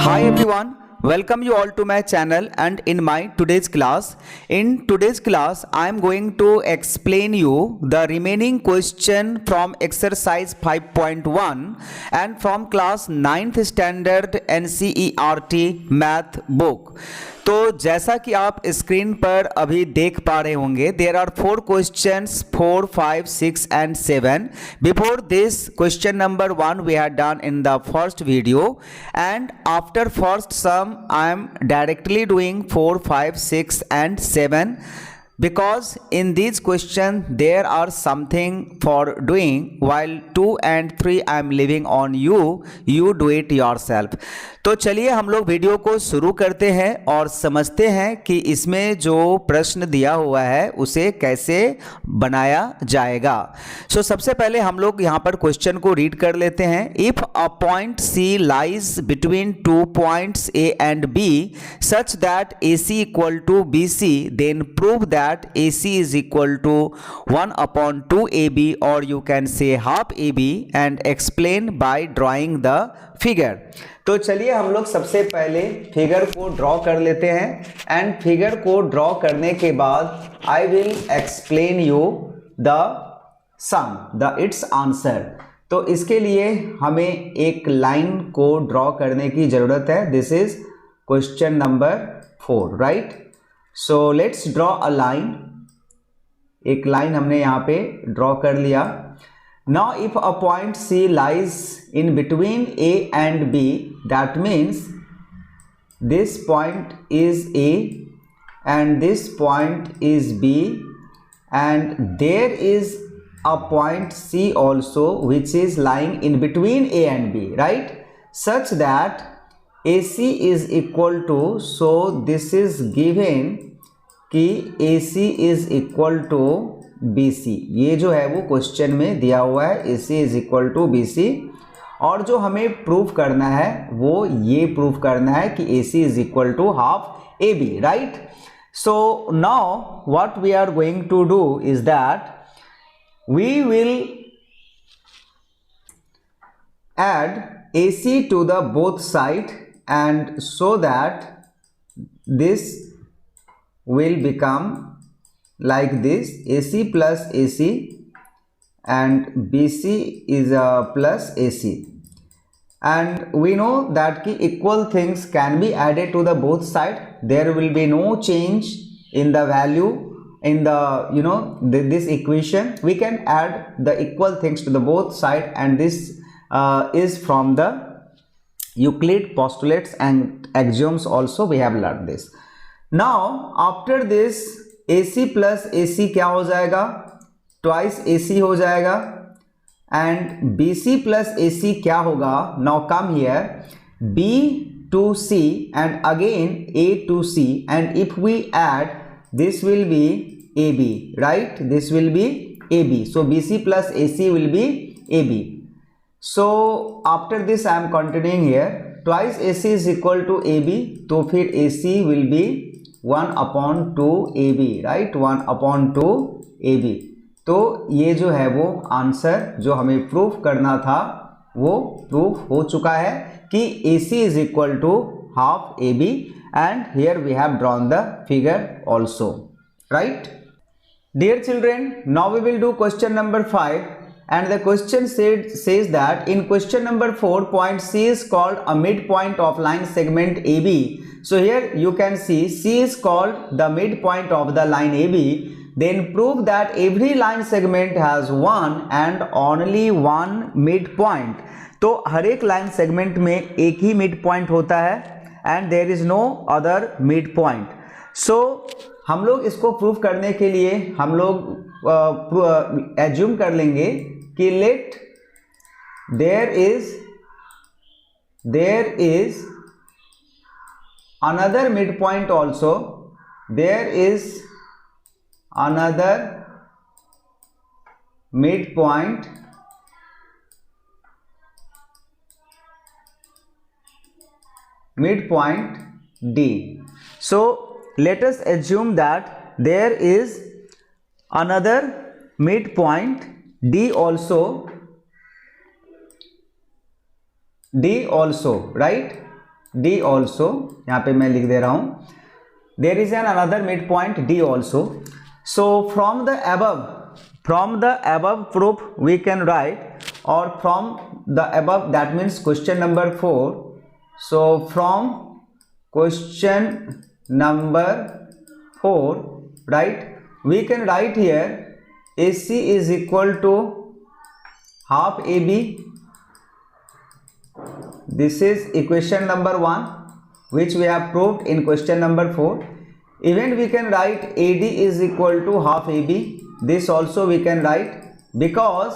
Hi everyone, welcome you all to my channel and in my today's class. In today's class, I am going to explain you the remaining question from exercise 5.1 and from class 9th standard NCERT math book. तो जैसा कि आप screen पर अभी देख पा रहे होंगे, there are 4 questions 4, 5, 6 and 7. Before this question number 1 we had done in the first video, and after first sum I am directly doing 4, 5, 6 and 7 because in these questions there are something for doing, while 2 and 3 I am leaving on you do it yourself. तो चलिए हम लोग video को शुरू करते हैं और समझते हैं कि इसमें जो प्रश्न दिया हुआ है उसे कैसे बनाया जाएगा। सबसे पहले हम लोग यहाँ पर क्वेश्चन को रीड कर लेते हैं। If a point C lies between 2 points A and B such that A C equal to B C, then prove that A C is equal to 1/2 A B और you can say half A B and explain by drawing the figure. तो चलिए हम लोग सबसे पहले figure को draw कर लेते हैं एंड फिगर को ड्रॉ करने के बाद I will explain you the sum the its answer. तो इसके लिए हमें एक लाइन को ड्रॉ करने की जरूरत है। This is question number 4, right. So let's draw a line. एक लाइन हमने यहाँ पे ड्रॉ कर लिया। Now if a point C lies in between A and B, that means this point is A and this point is B, and there is a point C also which is lying in between A and B, right? Such that AC is equal to, so this is given कि AC is equal to BC। ये जो है वो question में दिया हुआ है, AC is equal to BC, और जो हमें प्रूफ करना है वो ये प्रूफ करना है कि AC is equal to half AB, right. So now what we are going to do is that we will add AC to the both side, and so that this will become like this, AC plus AC and BC is plus AC, and we know that ki equal things can be added to the both side. There will be no change in the value in the this equation. We can add the equal things to the both side, and this is from the Euclid postulates and axioms also we have learned this. Now after this AC plus AC क्या हो जाएगा, twice AC हो जाएगा, and BC plus AC क्या होगा, now come here B to C and again A to C, and if we add this will be AB, right? This will be AB, so BC plus AC will be AB. So after this I am continuing here, twice AC is equal to AB, तो फिर AC will be 1/2 AB, right, 1/2 AB। तो ये जो है वो answer जो हमें proof करना था वो प्रूफ हो चुका है कि AC is equal to half AB, and here we have drawn the figure also, right. Dear children, now we will do question number 5, and the question says that in question number 4, point C is called a midpoint of line segment AB. So here you can see C is called the midpoint of the line AB. Then prove that every line segment has one and only one midpoint. तो हर एक line segment में एक ही mid point होता है and there is no other mid point. So हम लोग इसको prove करने के लिए हम लोग एज्यूम कर लेंगे कि let there is another midpoint also, there is another midpoint D. So let us assume that there is another midpoint D also, right? D also, यहाँ पे मैं लिख दे रहा हूँ, there is an another midpoint D also. So from the above proof we can write, or from the above, that means question number 4. So from question number 4, right, we can write here AC is equal to half AB. This is equation number 1 which we have proved in question number 4. Even we can write AD is equal to half AB. This also we can write, because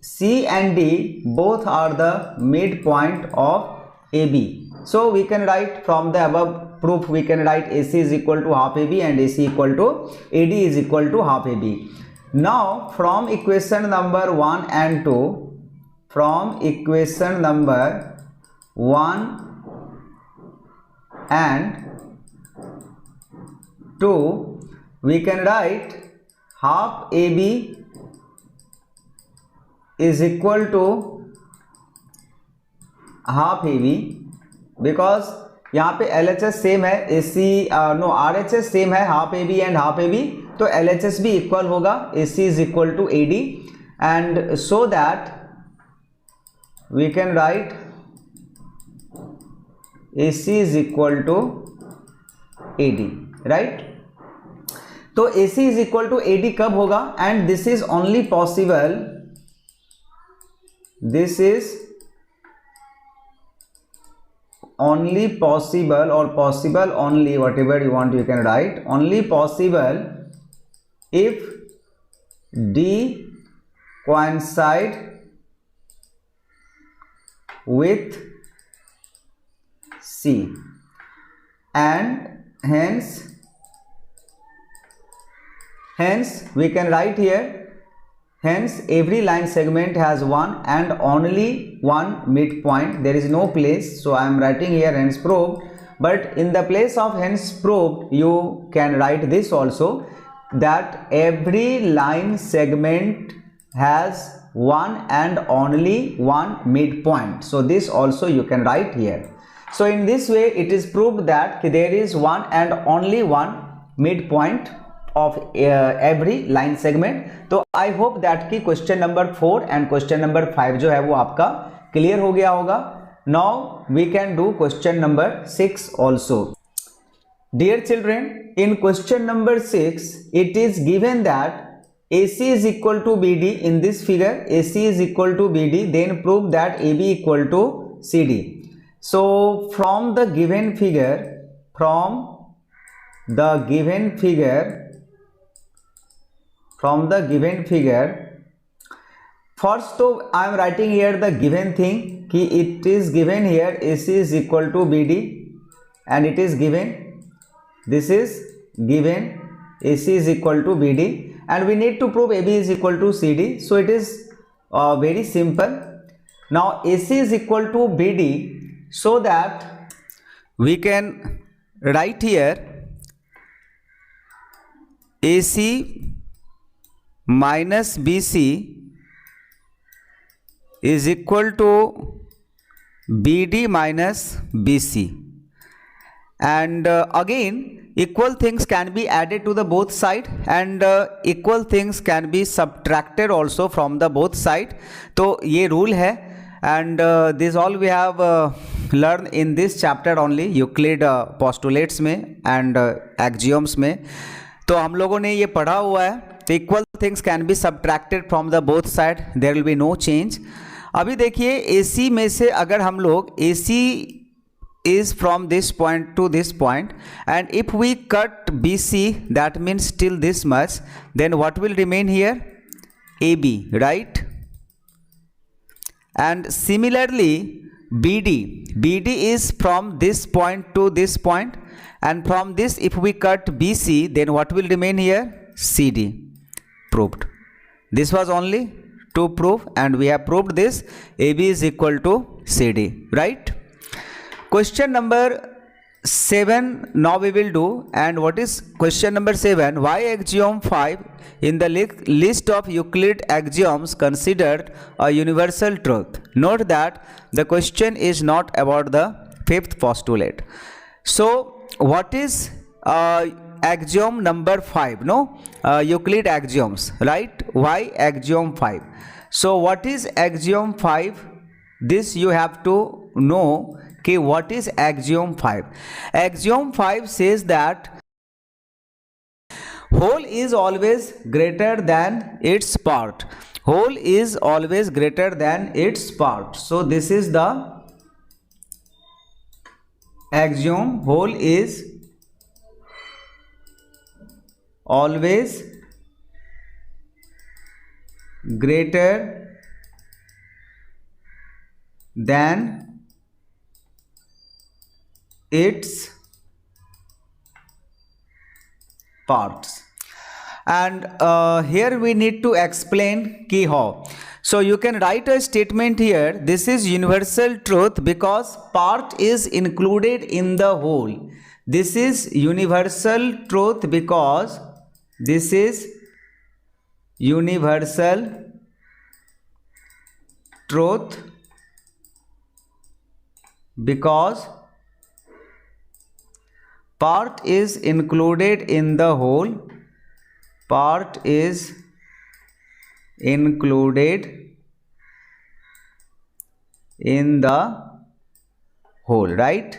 C and D both are the midpoint of AB. So we can write from the above proof, we can write AC is equal to half AB and AC equal to AD is equal to half AB. Now from equation number 1 and 2, from equation number 1 and 2, we can write half AB is equal to half AB, because यहाँ पे LHS same है, AC RHS same है, half AB and half AB, तो LHS भी equal होगा, AC is equal to AD, and so that we can write AC is equal to AD, right? तो AC is equal to AD कब होगा? And this is only possible, this is only possible, or possible only, whatever you want you can write, only possible if D coincide with C, and hence we can write here, hence every line segment has one and only one midpoint, there is no place. So I am writing here hence proved, but in the place of hence proved you can write this also, that every line segment has one and only one midpoint. So this also you can write here. So in this way it is proved that there is one and only one midpoint of every line segment. तो I hope that कि question number 4 and question number 5 जो है वो आपका clear हो गया होगा. Now we can do question number 6 also. Dear children, in question number 6 it is given that AC is equal to BD. In this figure AC is equal to BD, then prove that AB equal to CD. So from the given figure, first so I am writing here the given thing, कि it is given here AC is equal to BD, and it is given, this is given AC is equal to BD, and we need to prove AB is equal to CD. So it is very simple. Now AC is equal to BD, so that we can write here AC minus BC is equal to BD minus BC, and again equal things can be added to the both side, and equal things can be subtracted also from the both side. तो ये rule है, and this all we have learned in this chapter only, Euclid postulates में and axioms में. तो हम लोगों ने ये पढ़ा हुआ है. तो equal things can be subtracted from the both side, there will be no change. अभी देखिए AC में से अगर हम लोग AC is from this point to this point, and if we cut BC, that means till this much, then what will remain here? AB, right? And similarly BD is from this point to this point, and from this if we cut BC, then what will remain here? CD. Proved. This was only to prove, and we have proved this. AB is equal to CD, right? Question number 7 now we will do. And what is question number 7? Why axiom 5 in the list of Euclid axioms considered a universal truth? Note that the question is not about the fifth postulate. So what is axiom number 5? No, Euclid axioms, right? Why axiom 5? So what is axiom 5? This you have to know. Okay, what is axiom 5? Axiom 5 says that whole is always greater than its part. Whole is always greater than its part. So this is the axiom. Whole is always greater than its parts. And here we need to explain ki how. So you can write a statement here. This is universal truth because part is included in the whole. This is universal truth because this is universal truth because part is included in the whole. Part is included in the whole, right?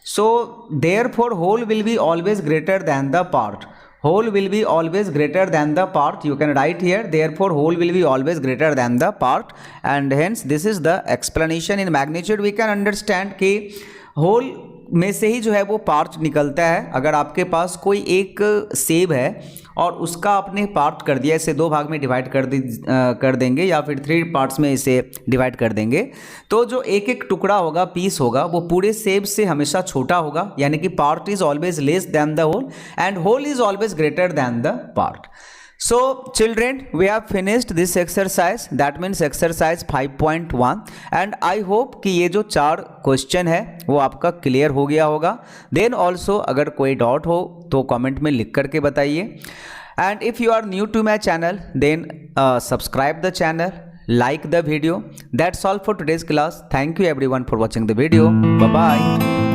So therefore whole will be always greater than the part. Whole will be always greater than the part. You can write here, therefore whole will be always greater than the part, and hence this is the explanation. In magnitude we can understand कि whole में से ही जो है वो part निकलता है. अगर आपके पास कोई एक सेब है और उसका आपने पार्ट कर दिया, इसे दो भाग में डिवाइड कर देंगे या फिर 3 पार्ट्स में इसे डिवाइड कर देंगे, तो जो एक एक टुकड़ा होगा, पीस होगा, वो पूरे सेब से हमेशा छोटा होगा. यानी कि part is always less than the whole and whole is always greater than the part. So children, we have finished this exercise, that means exercise 5.1, and I hope कि ये जो 4 क्वेश्चन है वो आपका क्लियर हो गया होगा. देन ऑल्सो अगर कोई डाउट हो तो कमेंट में लिख करके बताइए. And if you are new to my channel then subscribe the channel, like the video. That's all for today's class. Thank you everyone for watching the video. Bye bye.